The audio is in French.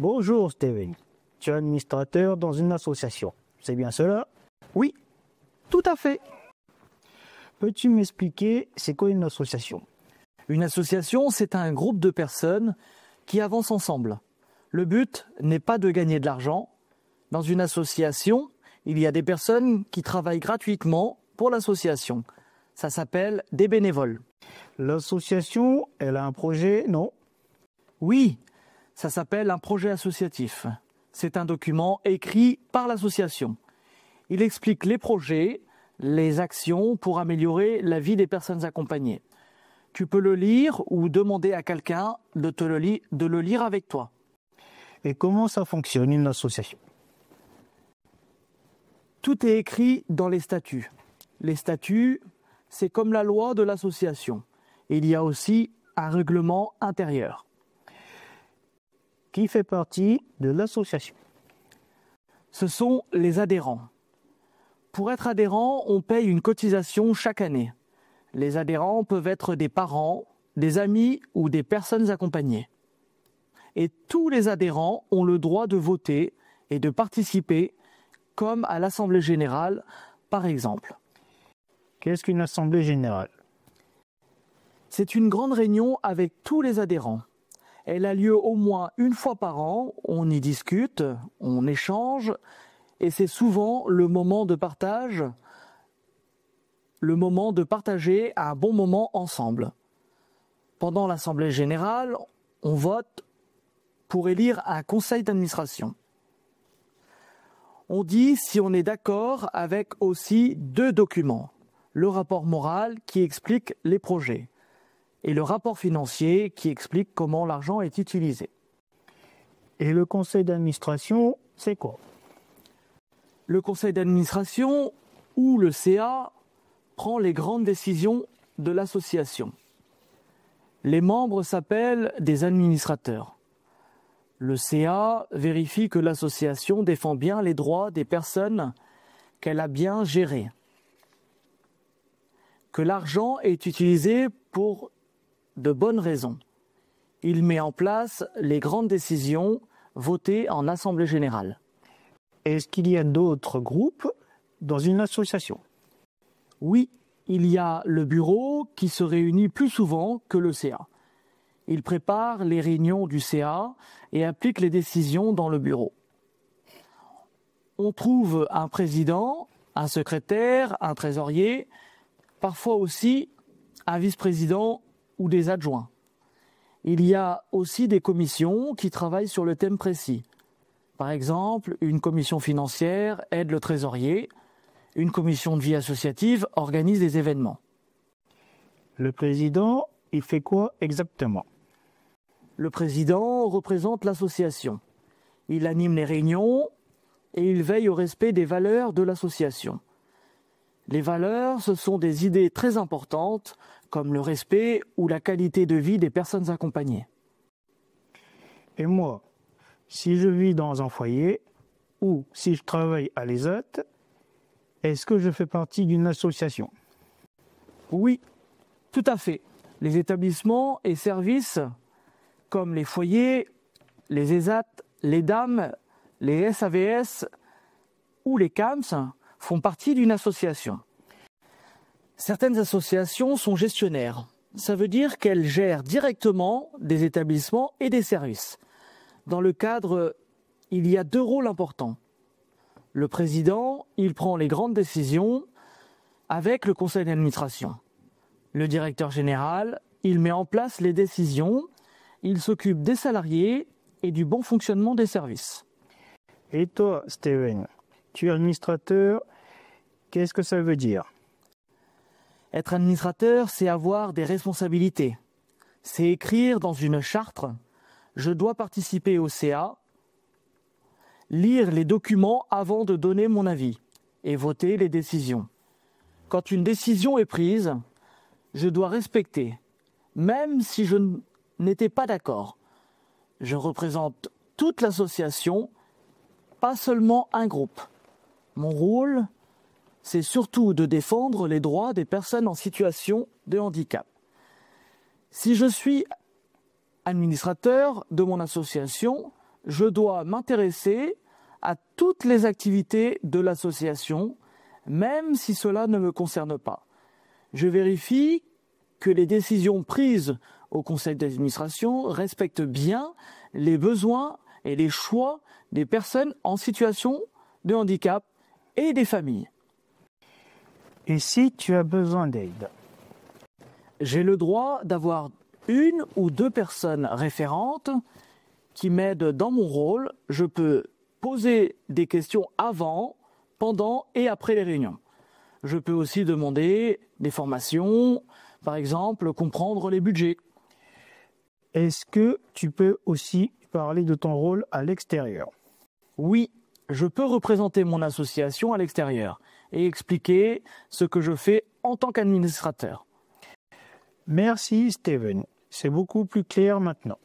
Bonjour Steven, tu es administrateur dans une association, c'est bien cela? Oui, tout à fait. Peux-tu m'expliquer c'est quoi une association? Une association, c'est un groupe de personnes qui avancent ensemble. Le but n'est pas de gagner de l'argent. Dans une association, il y a des personnes qui travaillent gratuitement pour l'association. Ça s'appelle des bénévoles. L'association, elle a un projet, non? Oui, ça s'appelle un projet associatif. C'est un document écrit par l'association. Il explique les projets, les actions pour améliorer la vie des personnes accompagnées. Tu peux le lire ou demander à quelqu'un de le lire avec toi. Et comment ça fonctionne une association? Tout est écrit dans les statuts. Les statuts, c'est comme la loi de l'association. Il y a aussi un règlement intérieur. Qui fait partie de l'association? Ce sont les adhérents. Pour être adhérent, on paye une cotisation chaque année. Les adhérents peuvent être des parents, des amis ou des personnes accompagnées. Et tous les adhérents ont le droit de voter et de participer, comme à l'Assemblée générale, par exemple. Qu'est-ce qu'une assemblée générale? C'est une grande réunion avec tous les adhérents. Elle a lieu au moins une fois par an, on y discute, on échange, et c'est souvent le moment de partage, le moment de partager un bon moment ensemble. Pendant l'Assemblée générale, on vote pour élire un conseil d'administration. On dit si on est d'accord avec aussi deux documents. Le rapport moral qui explique les projets et le rapport financier qui explique comment l'argent est utilisé. Et le conseil d'administration, c'est quoi? Le conseil d'administration ou le CA prend les grandes décisions de l'association. Les membres s'appellent des administrateurs. Le CA vérifie que l'association défend bien les droits des personnes qu'elle a bien gérées, que l'argent est utilisé pour de bonnes raisons. Il met en place les grandes décisions votées en Assemblée générale. Est-ce qu'il y a d'autres groupes dans une association? Oui, il y a le bureau qui se réunit plus souvent que le CA. Il prépare les réunions du CA et applique les décisions dans le bureau. On trouve un président, un secrétaire, un trésorier, parfois aussi un vice-président ou des adjoints. Il y a aussi des commissions qui travaillent sur le thème précis. Par exemple, une commission financière aide le trésorier, une commission de vie associative organise des événements. Le président, il fait quoi exactement? Le président représente l'association. Il anime les réunions et il veille au respect des valeurs de l'association. Les valeurs, ce sont des idées très importantes comme le respect ou la qualité de vie des personnes accompagnées. Et moi, si je vis dans un foyer ou si je travaille à l'ESAT, est-ce que je fais partie d'une association? Oui, tout à fait. Les établissements et services comme les foyers, les ESAT, les DAM, les SAVS ou les CAMS font partie d'une association. Certaines associations sont gestionnaires. Ça veut dire qu'elles gèrent directement des établissements et des services. Dans le cadre, il y a deux rôles importants. Le président, il prend les grandes décisions avec le conseil d'administration. Le directeur général, il met en place les décisions, il s'occupe des salariés et du bon fonctionnement des services. Et toi, Steven, tu es administrateur, qu'est-ce que ça veut dire? Être administrateur, c'est avoir des responsabilités. C'est écrire dans une charte « Je dois participer au CA », lire les documents avant de donner mon avis et voter les décisions. Quand une décision est prise, je dois respecter, même si je n'étais pas d'accord. Je représente toute l'association, pas seulement un groupe. Mon rôle, c'est surtout de défendre les droits des personnes en situation de handicap. Si je suis administrateur de mon association, je dois m'intéresser à toutes les activités de l'association, même si cela ne me concerne pas. Je vérifie que les décisions prises au conseil d'administration respectent bien les besoins et les choix des personnes en situation de handicap et des familles. Et si tu as besoin d'aide? J'ai le droit d'avoir une ou deux personnes référentes qui m'aident dans mon rôle. Je peux poser des questions avant, pendant et après les réunions. Je peux aussi demander des formations, par exemple comprendre les budgets. Est-ce que tu peux aussi parler de ton rôle à l'extérieur? Oui, je peux représenter mon association à l'extérieur et expliquer ce que je fais en tant qu'administrateur. Merci Steven, c'est beaucoup plus clair maintenant.